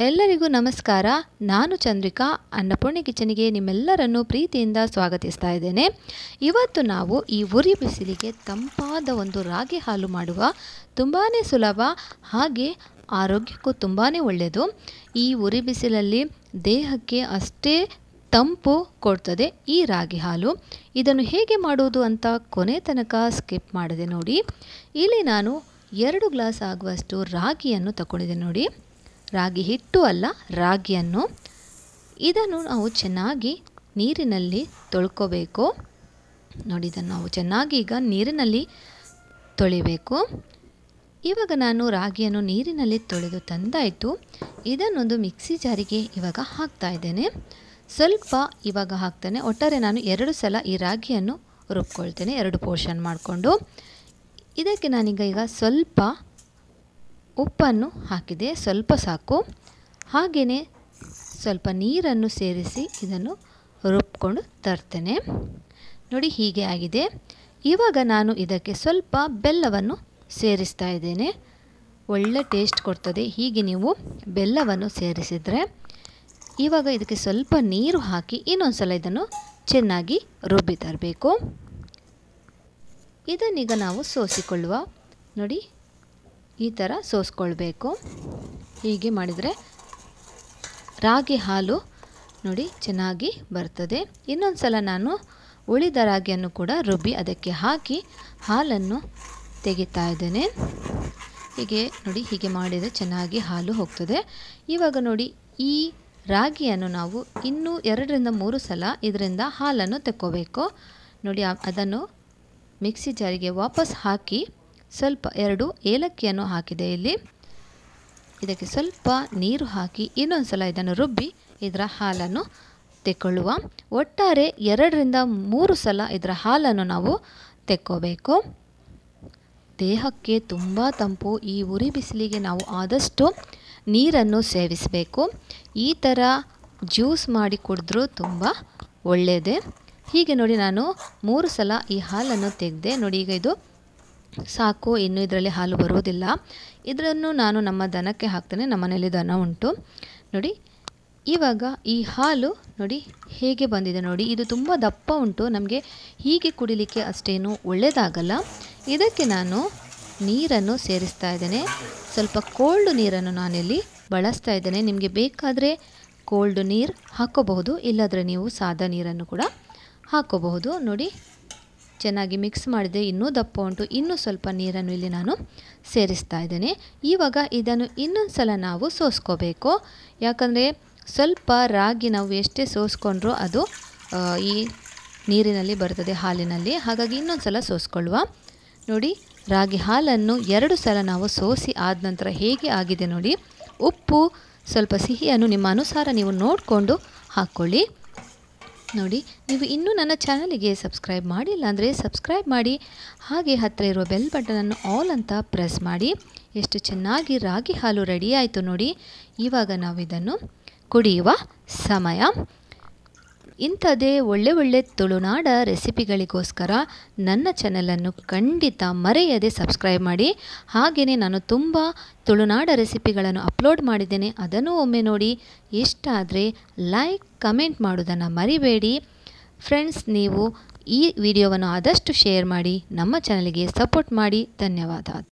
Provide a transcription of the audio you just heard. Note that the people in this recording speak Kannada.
ಎಲ್ಲರಿಗೂ ನಮಸ್ಕಾರ. ನಾನು ಚಂದ್ರಿಕಾ. ಅನ್ನಪೂರ್ಣೆ ಕಿಚನಿಗೆ ನಿಮ್ಮೆಲ್ಲರನ್ನು ಪ್ರೀತಿಯಿಂದ ಸ್ವಾಗತಿಸ್ತಾ ಇದ್ದೇನೆ. ಇವತ್ತು ನಾವು ಈ ಉರಿ ಬಿಸಿಲಿಗೆ ತಂಪಾದ ಒಂದು ರಾಗಿ ಹಾಲು ಮಾಡುವ ತುಂಬಾ ಸುಲಭ, ಹಾಗೆ ಆರೋಗ್ಯಕ್ಕೂ ತುಂಬಾ ಒಳ್ಳೆಯದು. ಈ ಉರಿ ಬಿಸಿಲಲ್ಲಿ ದೇಹಕ್ಕೆ ಅಷ್ಟೇ ತಂಪು ಕೊಡ್ತದೆ ಈ ರಾಗಿ ಹಾಲು. ಇದನ್ನು ಹೇಗೆ ಮಾಡುವುದು ಅಂತ ಕೊನೆ ತನಕ ಸ್ಕಿಪ್ ಮಾಡಿದೆ ನೋಡಿ. ಇಲ್ಲಿ ನಾನು 2 ಗ್ಲಾಸ್ ಆಗುವಷ್ಟು ರಾಗಿಯನ್ನು ತಗೊಂಡಿದ್ದೆ ನೋಡಿ. ರಾಗಿ ಹಿಟ್ಟು ಅಲ್ಲ, ರಾಗಿಯನ್ನು. ಇದನ್ನು ನಾವು ಚೆನ್ನಾಗಿ ನೀರಿನಲ್ಲಿ ತೊಳ್ಕೋಬೇಕು ನೋಡಿ. ಇದನ್ನು ನಾವು ಚೆನ್ನಾಗಿ ಈಗ ನೀರಿನಲ್ಲಿ ತೊಳಿಬೇಕು. ಇವಾಗ ನಾನು ರಾಗಿಯನ್ನು ನೀರಿನಲ್ಲಿ ತೊಳೆದು ತಂದಾಯಿತು. ಇದನ್ನೊಂದು ಮಿಕ್ಸಿ ಜಾರಿಗೆ ಇವಾಗ ಹಾಕ್ತಾ ಇದ್ದೇನೆ. ಸ್ವಲ್ಪ ಇವಾಗ ಹಾಕ್ತೇನೆ. ಒಟ್ಟಾರೆ ನಾನು 2 ಸಲ ಈ ರಾಗಿಯನ್ನು ರುಬ್ಕೊಳ್ತೇನೆ, 2 ಪೋರ್ಷನ್ ಮಾಡಿಕೊಂಡು. ಇದಕ್ಕೆ ನಾನೀಗ ಸ್ವಲ್ಪ ಉಪ್ಪನ್ನು ಹಾಕಿದೆ, ಸ್ವಲ್ಪ ಸಾಕು. ಹಾಗೆಯೇ ಸ್ವಲ್ಪ ನೀರನ್ನು ಸೇರಿಸಿ ಇದನ್ನು ರುಬ್ಕೊಂಡು ತರ್ತೇನೆ ನೋಡಿ. ಹೀಗೆ ಆಗಿದೆ. ಇವಾಗ ನಾನು ಇದಕ್ಕೆ ಸ್ವಲ್ಪ ಬೆಲ್ಲವನ್ನು ಸೇರಿಸ್ತಾ ಇದ್ದೇನೆ. ಒಳ್ಳೆ ಟೇಸ್ಟ್ ಕೊಡ್ತದೆ ಹೀಗೆ ನೀವು ಬೆಲ್ಲವನ್ನು ಸೇರಿಸಿದರೆ. ಇವಾಗ ಇದಕ್ಕೆ ಸ್ವಲ್ಪ ನೀರು ಹಾಕಿ ಇನ್ನೊಂದು ಸಲ ಇದನ್ನು ಚೆನ್ನಾಗಿ ರುಬ್ಬಿ ತರಬೇಕು. ಇದನ್ನೀಗ ನಾವು ಸೋಸಿಕೊಳ್ಳುವ ನೋಡಿ. ಈ ಥರ ಸೋಸ್ಕೊಳ್ಬೇಕು. ಹೀಗೆ ಮಾಡಿದರೆ ರಾಗಿ ಹಾಲು ನೋಡಿ ಚೆನ್ನಾಗಿ ಬರ್ತದೆ. ಇನ್ನೊಂದು ಸಲ ನಾನು ಉಳಿದ ರಾಗಿಯನ್ನು ಕೂಡ ರುಬ್ಬಿ ಅದಕ್ಕೆ ಹಾಕಿ ಹಾಲನ್ನು ತೆಗಿತಾ ಇದ್ದೇನೆ. ಹೀಗೆ ನೋಡಿ, ಹೀಗೆ ಮಾಡಿದರೆ ಚೆನ್ನಾಗಿ ಹಾಲು ಹೋಗ್ತದೆ. ಇವಾಗ ನೋಡಿ, ಈ ರಾಗಿಯನ್ನು ನಾವು ಇನ್ನೂ 2-3 ಸಲ ಇದರಿಂದ ಹಾಲನ್ನು ತೆಕ್ಕೋಬೇಕು ನೋಡಿ. ಅದನ್ನು ಮಿಕ್ಸಿ ಜಾರಿಗೆ ವಾಪಸ್ ಹಾಕಿ ಸ್ವಲ್ಪ 2 ಏಲಕ್ಕಿಯನ್ನು ಹಾಕಿದೆ ಇಲ್ಲಿ. ಇದಕ್ಕೆ ಸ್ವಲ್ಪ ನೀರು ಹಾಕಿ ಇನ್ನೊಂದು ಸಲ ಇದನ್ನು ರುಬ್ಬಿ ಇದರ ಹಾಲನ್ನು ತೆಕ್ಕೊಳ್ಳುವ. ಒಟ್ಟಾರೆ 2-3 ಸಲ ಇದರ ಹಾಲನ್ನು ನಾವು ತೆಕ್ಕೋಬೇಕು. ದೇಹಕ್ಕೆ ತುಂಬ ತಂಪು. ಈ ಉರಿ ಬಿಸಿಲಿಗೆ ನಾವು ಆದಷ್ಟು ನೀರನ್ನು ಸೇವಿಸಬೇಕು. ಈ ಥರ ಜ್ಯೂಸ್ ಮಾಡಿ ಕುಡಿದ್ರೂ ತುಂಬ ಒಳ್ಳೆಯದೇ. ಹೀಗೆ ನೋಡಿ, ನಾನು 3 ಸಲ ಈ ಹಾಲನ್ನು ತೆಗೆದೆ ನೋಡಿ. ಈಗ ಇದು ಸಾಕು, ಇನ್ನು ಇದರಲ್ಲಿ ಹಾಲು ಬರುವುದಿಲ್ಲ. ಇದನ್ನು ನಾನು ನಮ್ಮ ದನಕ್ಕೆ ಹಾಕ್ತೇನೆ. ನಮ್ಮ ಮನೆಯಲ್ಲಿ ದನ ಉಂಟು ನೋಡಿ. ಇವಾಗ ಈ ಹಾಲು ನೋಡಿ ಹೇಗೆ ಬಂದಿದೆ ನೋಡಿ. ಇದು ತುಂಬ ದಪ್ಪ ಉಂಟು. ನಮಗೆ ಹೀಗೆ ಕುಡಿಲಿಕ್ಕೆ ಅಷ್ಟೇನು ಒಳ್ಳೆಯದಾಗಲ್ಲ. ಇದಕ್ಕೆ ನಾನು ನೀರನ್ನು ಸೇರಿಸ್ತಾ ಇದ್ದೇನೆ. ಸ್ವಲ್ಪ ಕೋಲ್ಡ್ ನೀರನ್ನು ನಾನಿಲ್ಲಿ ಬಳಸ್ತಾ ಇದ್ದೇನೆ. ನಿಮಗೆ ಬೇಕಾದರೆ ಕೋಲ್ಡ್ ನೀರು ಹಾಕ್ಕೋಬಹುದು, ಇಲ್ಲಾದರೆ ನೀವು ಸಾದಾ ನೀರನ್ನು ಕೂಡ ಹಾಕ್ಕೋಬಹುದು ನೋಡಿ. ಚೆನ್ನಾಗಿ ಮಿಕ್ಸ್ ಮಾಡಿದೆ. ಇನ್ನೂ ದಪ್ಪ ಉಂಟು. ಇನ್ನೂ ಸ್ವಲ್ಪ ನೀರನ್ನು ಇಲ್ಲಿ ನಾನು ಸೇರಿಸ್ತಾ ಇದ್ದೇನೆ. ಇವಾಗ ಇದನ್ನು ಇನ್ನೊಂದು ಸಲ ನಾವು ಸೋಸ್ಕೋಬೇಕು. ಯಾಕಂದರೆ ಸ್ವಲ್ಪ ರಾಗಿ ನಾವು ಎಷ್ಟೇ ಸೋಸ್ಕೊಂಡ್ರೂ ಅದು ಈ ನೀರಿನಲ್ಲಿ ಬರ್ತದೆ, ಹಾಲಿನಲ್ಲಿ. ಹಾಗಾಗಿ ಇನ್ನೊಂದು ಸಲ ಸೋಸ್ಕೊಳ್ಳುವ ನೋಡಿ. ರಾಗಿ ಹಾಲನ್ನು 2 ಸಲ ನಾವು ಸೋಸಿ ಆದ ನಂತರ ಹೇಗೆ ಆಗಿದೆ ನೋಡಿ. ಉಪ್ಪು ಸ್ವಲ್ಪ ಸಿಹಿಯನ್ನು ನಿಮ್ಮ ಅನುಸಾರ ನೀವು ನೋಡಿಕೊಂಡು ಹಾಕ್ಕೊಳ್ಳಿ ನೋಡಿ. ನೀವು ಇನ್ನೂ ನನ್ನ ಚಾನಲಿಗೆ ಸಬ್ಸ್ಕ್ರೈಬ್ ಮಾಡಿಲ್ಲ ಅಂದರೆ ಸಬ್ಸ್ಕ್ರೈಬ್ ಮಾಡಿ. ಹಾಗೆ ಹತ್ತಿರ ಇರುವ ಬೆಲ್ ಬಟನನ್ನು ಆಲ್ ಅಂತ ಪ್ರೆಸ್ ಮಾಡಿ. ಎಷ್ಟು ಚೆನ್ನಾಗಿ ರಾಗಿ ಹಾಲು ರೆಡಿ ಆಯಿತು ನೋಡಿ. ಇವಾಗ ನಾವು ಇದನ್ನು ಕುಡಿಯುವ ಸಮಯ. ಇಂಥದ್ದೇ ಒಳ್ಳೆ ತುಳುನಾಡ ರೆಸಿಪಿಗಳಿಗೋಸ್ಕರ ನನ್ನ ಚಾನಲನ್ನು ಖಂಡಿತ ಮರೆಯದೆ ಸಬ್ಸ್ಕ್ರೈಬ್ ಮಾಡಿ. ಹಾಗೆಯೇ ನಾನು ತುಂಬ ತುಳುನಾಡ ರೆಸಿಪಿಗಳನ್ನು ಅಪ್ಲೋಡ್ ಮಾಡಿದ್ದೇನೆ, ಅದನ್ನು ಒಮ್ಮೆ ನೋಡಿ. ಇಷ್ಟ ಆದರೆ ಲೈಕ್ ಕಮೆಂಟ್ ಮಾಡೋದನ್ನು ಮರಿಬೇಡಿ ಫ್ರೆಂಡ್ಸ್. ನೀವು ಈ ವಿಡಿಯೋವನ್ನು ಆದಷ್ಟು ಶೇರ್ ಮಾಡಿ ನಮ್ಮ ಚಾನಲ್ಗೆ ಸಪೋರ್ಟ್ ಮಾಡಿ. ಧನ್ಯವಾದ.